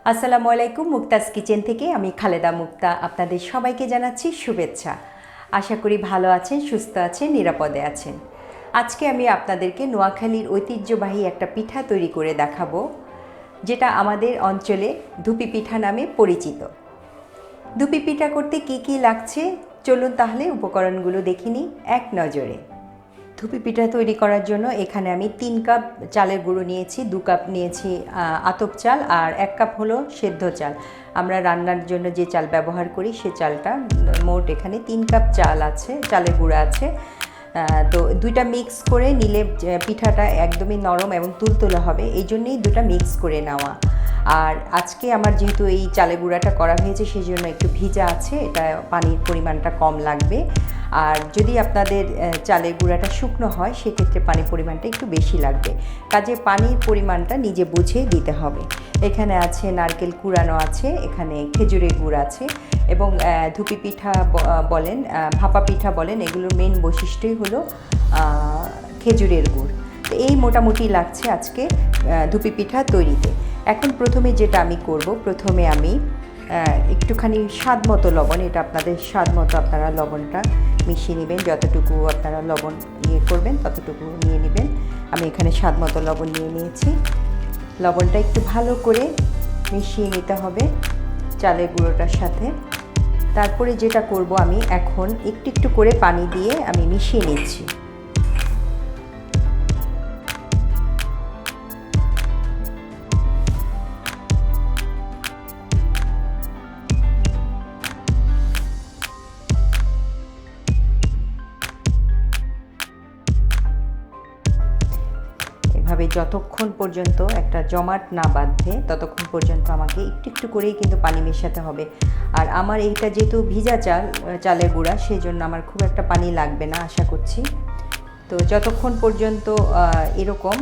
আসসালামু আলাইকুম। মুক্তাজ কিচেন থেকে আমি খালেদা মুক্তা আপনাদের সবাইকে জানাচ্ছি শুভেচ্ছা। আশা করি ভালো আছেন, সুস্থ আছেন, নিরাপদে আছেন। আজকে আমি আপনাদেরকে নোয়াখালীর ঐতিহ্যবাহী একটা পিঠা তৈরি করে দেখাবো, যেটা আমাদের অঞ্চলে ধুপি পিঠা নামে পরিচিত। ধুপি পিঠা করতে কি কি লাগছে চলুন তাহলে উপকরণগুলো দেখে নিই এক নজরে। ধুপি পিঠা তৈরি করার জন্য এখানে আমি 3 কাপ চালের গুঁড়ো নিয়েছি, 2 কাপ নিয়েছি আতপ চাল, আর 1 কাপ হলো সেদ্ধ চাল। আমরা রান্নার জন্য যে চাল ব্যবহার করি সে চালটা, মোট এখানে 3 কাপ চাল আছে, চালের গুঁড়ো আছে। তো দুইটা মিক্স করে নিলে পিঠাটা একদমই নরম এবং তুলতুলে হবে, এই জন্যই দুটা মিক্স করে নেওয়া। আর আজকে আমার যেহেতু এই চালের গুঁড়াটা করা হয়েছে সেই জন্য একটু ভিজা আছে, এটা পানির পরিমাণটা কম লাগবে। আর যদি আপনাদের চালের গুঁড়াটা শুকনো হয় সেক্ষেত্রে পানির পরিমাণটা একটু বেশি লাগবে, কাজে পানির পরিমাণটা নিজে বুঝে দিতে হবে। এখানে আছে নারকেল কুড়ানো আছে, এখানে খেজুরের গুড় আছে, এবং ধুপি পিঠা বলেন, ভাপা পিঠা বলেন, এগুলোর মেন বৈশিষ্ট্যই হলো খেজুরের গুড়। তো এই মোটামুটি লাগছে আজকে ধুপি পিঠা তৈরিতে। এখন প্রথমে যেটা আমি করব, প্রথমে আমি একটুখানি স্বাদ মতো লবণ, এটা আপনাদের স্বাদ মতো আপনারা লবণটা মিশিয়ে নেবেন, যতটুকু আপনারা লবণ করবেন ততটুকু নিয়ে নেবেন। আমি এখানে স্বাদ মতো লবণ নিয়ে নিয়েছি। লবণটা একটু ভালো করে মিশিয়ে নিতে হবে চালের গুঁড়োটার সাথে। তারপরে যেটা করব, আমি এখন একটু একটু করে পানি দিয়ে আমি মিশিয়ে নিচ্ছি। এভাবে যতক্ষণ পর্যন্ত একটা জমাট না বাঁধে ততক্ষণ পর্যন্ত আমাকে একটু একটু করেই কিন্তু পানি মেশাতে হবে। আর আমার এইটা যেহেতু ভিজা চালের গুঁড়া, সেই জন্য আমার খুব একটা পানি লাগবে না আশা করছি। তো যতক্ষণ পর্যন্ত এরকম,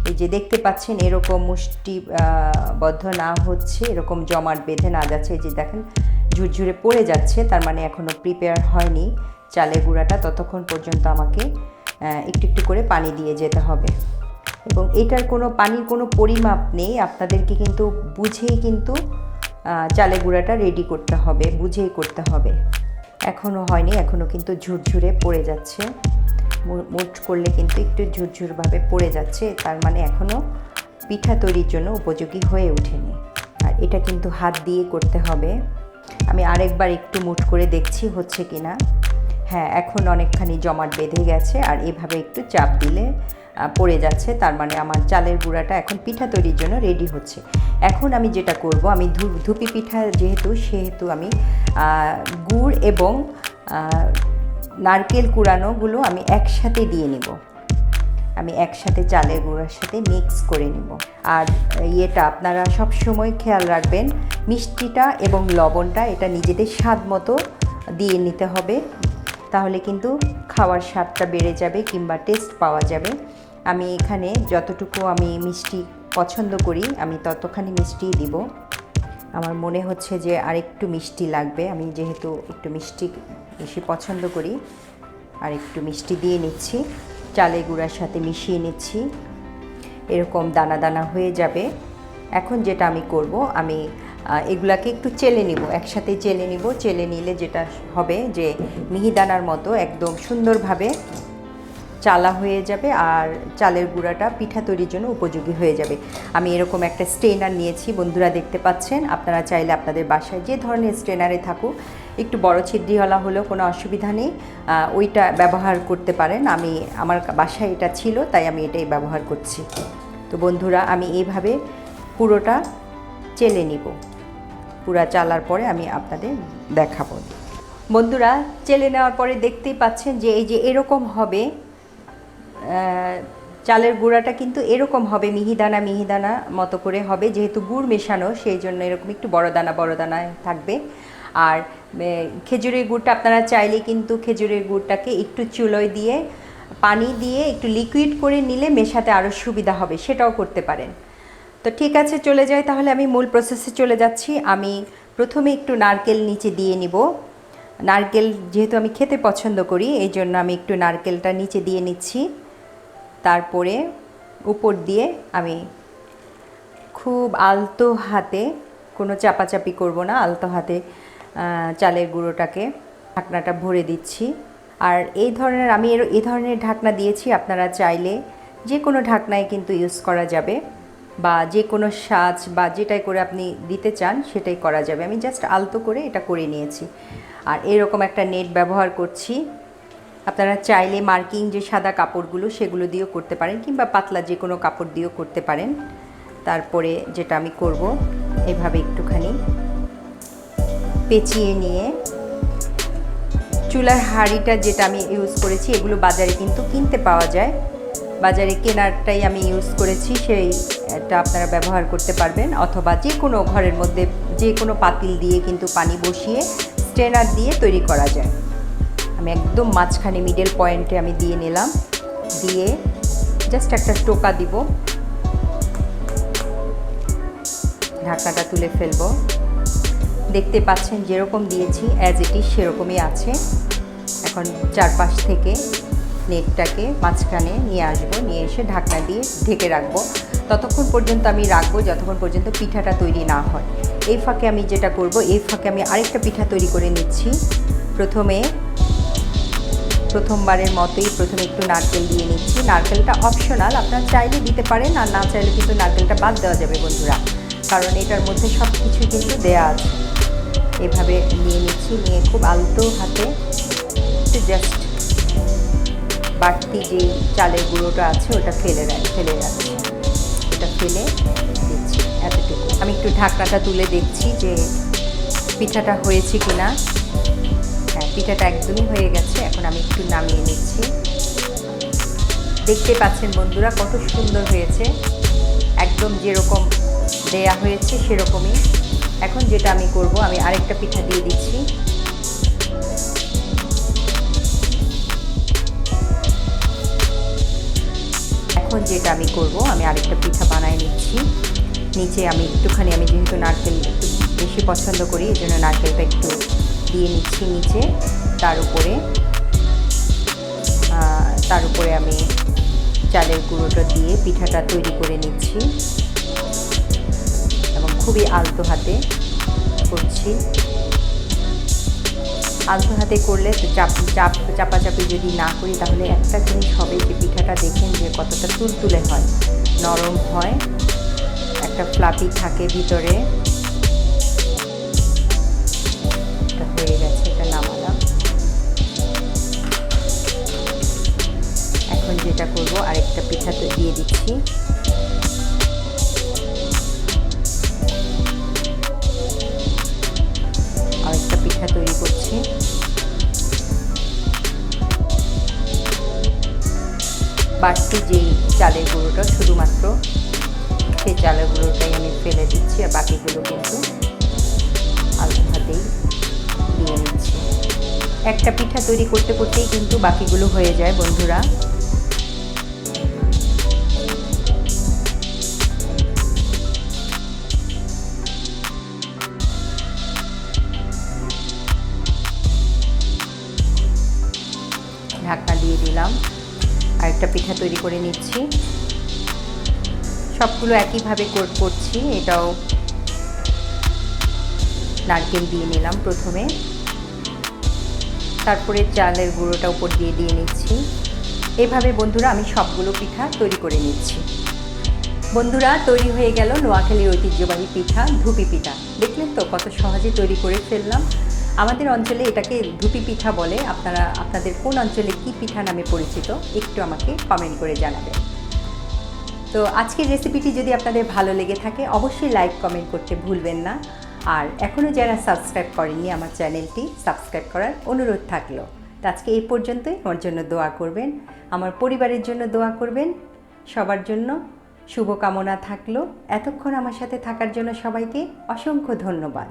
এই যে দেখতে পাচ্ছেন, এরকম মুষ্টিবদ্ধ না হচ্ছে, এরকম জমাট বেঁধে না যাচ্ছে, এই যে দেখেন ঝুরঝুরে পড়ে যাচ্ছে, তার মানে এখনও প্রিপেয়ার হয়নি চালের গুঁড়াটা, ততক্ষণ পর্যন্ত আমাকে একটু একটু করে পানি দিয়ে যেতে হবে। এবং এটার পানির কোনো পরিমাপ নেই, আপনাদেরকে কিন্তু বুঝেই কিন্তু চালের গুঁড়াটা রেডি করতে হবে, বুঝেই করতে হবে। এখনও হয়নি, এখনও কিন্তু ঝুরঝুরে পড়ে যাচ্ছে, মুঠ করলে কিন্তু একটু ঝুরঝুরভাবে পড়ে যাচ্ছে, তার মানে এখনও পিঠা তৈরির জন্য উপযোগী হয়ে ওঠেনি। আর এটা কিন্তু হাত দিয়ে করতে হবে। আমি আরেকবার একটু মুঠ করে দেখছি হচ্ছে কি না। হ্যাঁ, এখন অনেকখানি জমাট বেঁধে গেছে, আর এভাবে একটু চাপ দিলে পড়ে যাচ্ছে, তার মানে আমার চালের গুঁড়াটা এখন পিঠা তৈরির জন্য রেডি হচ্ছে। এখন আমি যেটা করব, আমি ধুপি পিঠা সেহেতু আমি গুড় এবং নারকেল কুড়ানোগুলো আমি একসাথে দিয়ে নিব। আমি একসাথে চালের গুঁড়ার সাথে মিক্স করে নিব। আর এটা আপনারা সব সময় খেয়াল রাখবেন, মিষ্টিটা এবং লবণটা এটা নিজেদের স্বাদ মতো দিয়ে নিতে হবে, তাহলে কিন্তু খাওয়ার স্বাদটা বেড়ে যাবে কিংবা টেস্ট পাওয়া যাবে। আমি এখানে যতটুকু আমি মিষ্টি পছন্দ করি আমি ততখানি মিষ্টি দিব। আমার মনে হচ্ছে যে আরেকটু মিষ্টি লাগবে, আমি যেহেতু একটু মিষ্টি বেশি পছন্দ করি, আর একটু মিষ্টি দিয়ে নিচ্ছি, চালের গুঁড়ার সাথে মিশিয়ে নিচ্ছি। এরকম দানা দানা হয়ে যাবে। এখন যেটা আমি করব, আমি এগুলাকে একটু চেলে নিব, একসাথে চেলে নিব। চেলে নিলে যেটা হবে যে মিহিদানার মতো একদম সুন্দরভাবে চালা হয়ে যাবে, আর চালের গুঁড়াটা পিঠা তৈরির জন্য উপযোগী হয়ে যাবে। আমি এরকম একটা স্ট্রেনার নিয়েছি, বন্ধুরা দেখতে পাচ্ছেন। আপনারা চাইলে আপনাদের বাসায় যে ধরনের স্ট্রেনারে থাকুক, একটু বড় ছিদ্রিওয়ালা হলেও কোনো অসুবিধা নেই, ওইটা ব্যবহার করতে পারেন। আমার বাসায় এটা ছিল তাই আমি এটাই ব্যবহার করছি। তো বন্ধুরা, আমি এইভাবে পুরোটা চেলে নিব। পুরা চালার পরে আমি আপনাদের দেখাবো। বন্ধুরা, চেলে নেওয়ার পরে দেখতেই পাচ্ছেন যে এই যে এরকম হবে, চালের গুঁড়াটা কিন্তু এরকম হবে, মিহিদানা মিহিদানা মতো করে হবে, যেহেতু গুড় মেশানো সেই জন্য এরকম একটু বড় দানায় থাকবে। আর খেজুরের গুড়টা আপনারা চাইলে কিন্তু খেজুরের গুড়টাকে একটু চুলোয় দিয়ে পানি দিয়ে একটু লিকুইড করে নিলে মেশাতে আরও সুবিধা হবে, সেটাও করতে পারেন। তো ঠিক আছে, চলে যাই তাহলে, আমি মূল প্রসেসে চলে যাচ্ছি। আমি প্রথমে একটু নারকেল নিচে দিয়ে নিব। নারকেল যেহেতু আমি খেতে পছন্দ করি, এই জন্য আমি একটু নারকেলটা নিচে দিয়ে নিচ্ছি। তারপরে উপর দিয়ে আমি খুব আলতো হাতে কোনো চাপাচাপি করব না, আলতো হাতে চালের গুঁড়োটাকে ঢাকনাটা ভরে দিচ্ছি। আর আমি এই ধরনের ঢাকনা দিয়েছি, আপনারা চাইলে যে কোনো ঢাকনায় কিন্তু ইউজ করা যাবে, বা যে কোনো সাজ বা যেটাই করে আপনি দিতে চান সেটাই করা যাবে। আমি জাস্ট আলতো করে এটা করে নিয়েছি। আর এরকম একটা নেট ব্যবহার করছি। আপনারা চাইলে মার্কিং যে সাদা কাপড়গুলো সেগুলো দিয়েও করতে পারেন, কিংবা পাতলা যে কোনো কাপড় দিয়েও করতে পারেন। তারপরে যেটা আমি করব, এভাবে একটুখানি পেঁচিয়ে নিয়ে চুলার হাঁড়িটা যেটা আমি ইউজ করেছি, এগুলো বাজারে কিন্তু কিনতে পাওয়া যায়, বাজারে কেনারটাই আমি ইউজ করেছি, সেইটা আপনারা ব্যবহার করতে পারবেন। অথবা যে কোনো ঘরের মধ্যে যে কোনো পাতিল দিয়ে কিন্তু পানি বসিয়ে স্ট্রেনার দিয়ে তৈরি করা যায়। আমি একদম মাঝখানে মিডল পয়েন্টে আমি দিয়ে নিলাম, দিয়ে জাস্ট একটা টোকা দিব, ঢাকনাটা তুলে ফেলবো। দেখতে পাচ্ছেন যেরকম দিয়েছি অ্যাজ ইট ইজ সেরকমই আছে। এখন চারপাশ থেকে নেটটাকে মাঝখানে নিয়ে আসবো, নিয়ে এসে ঢাকনা দিয়ে ঢেকে রাখবো। ততক্ষণ পর্যন্ত আমি রাখবো যতক্ষণ পর্যন্ত পিঠাটা তৈরি না হয়। এই ফাঁকে আমি যেটা করব, এই ফাঁকে আমি আরেকটা পিঠা তৈরি করে নিচ্ছি। প্রথমবারের মতোই প্রথমে একটু নারকেল দিয়ে নিচ্ছি। নারকেলটা অপশনাল, আপনারা চাইলে দিতে পারেন, আর না চাইলে কিন্তু নারকেলটা বাদ দেওয়া যাবে বন্ধুরা, কারণ এটার মধ্যে সব কিছুই কিন্তু দেয়া আছে। এভাবে নিয়ে নিচ্ছি, নিয়ে খুব আলতো হাতে জাস্ট বাড়তি যে চালের গুঁড়োটা আছে ওটা ফেলে যাচ্ছে, এটা ফেলে দিচ্ছি এতটুকু। আমি একটু ঢাকনাটা তুলে দেখছি যে পিঠাটা হয়েছে কিনা। হ্যাঁ, পিঠাটা একদমই হয়ে গেছে। এখন আমি একটু নামিয়ে নিচ্ছি। দেখতে পাচ্ছেন বন্ধুরা কত সুন্দর হয়েছে, একদম যেরকম দেয়া হয়েছে সেরকমই। এখন যেটা আমি করব, আমি আরেকটা পিঠা দিয়ে দিচ্ছি। এখন যেটা আমি করব, আমি আরেকটা পিঠা বানায় নিচ্ছি। নিচে আমি একটুখানি, আমি যেহেতু নারকেল একটু বেশি পছন্দ করি, এই জন্য নারকেলটা একটু দিয়ে নিচ্ছি নিচে। তার উপরে আমি চালের গুঁড়োটা দিয়ে পিঠাটা তৈরি করে নিচ্ছি, এবং খুবই আলতো হাতে করছি। আলতো হাতে করলে চাপাচাপি যদি না করি, তাহলে একটা জিনিস হবে যে পিঠাটা দেখেন যে কতটা তুলতুলে হয়, নরম হয়, একটা ফ্লাফি থাকে ভিতরে। এটা হয়ে গেছে, এটা নামালাম। এখন যেটা করব, আরেকটা পিঠা তো দিয়ে দিচ্ছি। আরেকটা পিঠা তৈরি করছি। বাড়তি যেই চালের গুঁড়োটা, শুধুমাত্র সেই চালের গুঁড়োটাই আমি ফেলে দিচ্ছি, আর বাকিগুলো কিন্তু আলতো হাতেই দিয়ে নিচ্ছি। একটা পিঠা তৈরি করতে করতেই কিন্তু বাকিগুলো হয়ে যায় বন্ধুরা। ঢাকনা দিয়ে দিলাম, আরেকটা পিঠা তৈরি করে নিচ্ছি। সবগুলো একইভাবে করছি। এটাও নারকেল দিয়ে নিলাম প্রথমে, তারপরে চালের গুঁড়োটা উপর দিয়ে নিচ্ছি। এভাবে বন্ধুরা আমি সবগুলো পিঠা তৈরি করে নিচ্ছি। বন্ধুরা, তৈরি হয়ে গেল নোয়াখালীর ঐতিহ্যবাহী পিঠা ধুপি পিঠা। দেখলেন তো কত সহজে তৈরি করে ফেললাম। আমাদের অঞ্চলে এটাকে ধুপি পিঠা বলে। আপনাদের কোন অঞ্চলে কি পিঠা নামে পরিচিত একটু আমাকে কমেন্ট করে জানাবেন। তো আজকের রেসিপিটি যদি আপনাদের ভালো লেগে থাকে, অবশ্যই লাইক কমেন্ট করতে ভুলবেন না। আর এখনও যারা সাবস্ক্রাইব করেননি আমার চ্যানেলটি, সাবস্ক্রাইব করার অনুরোধ থাকলো। তো আজকে এই পর্যন্তই। আমার জন্য দোয়া করবেন, আমার পরিবারের জন্য দোয়া করবেন, সবার জন্য শুভকামনা থাকলো। এতক্ষণ আমার সাথে থাকার জন্য সবাইকে অসংখ্য ধন্যবাদ।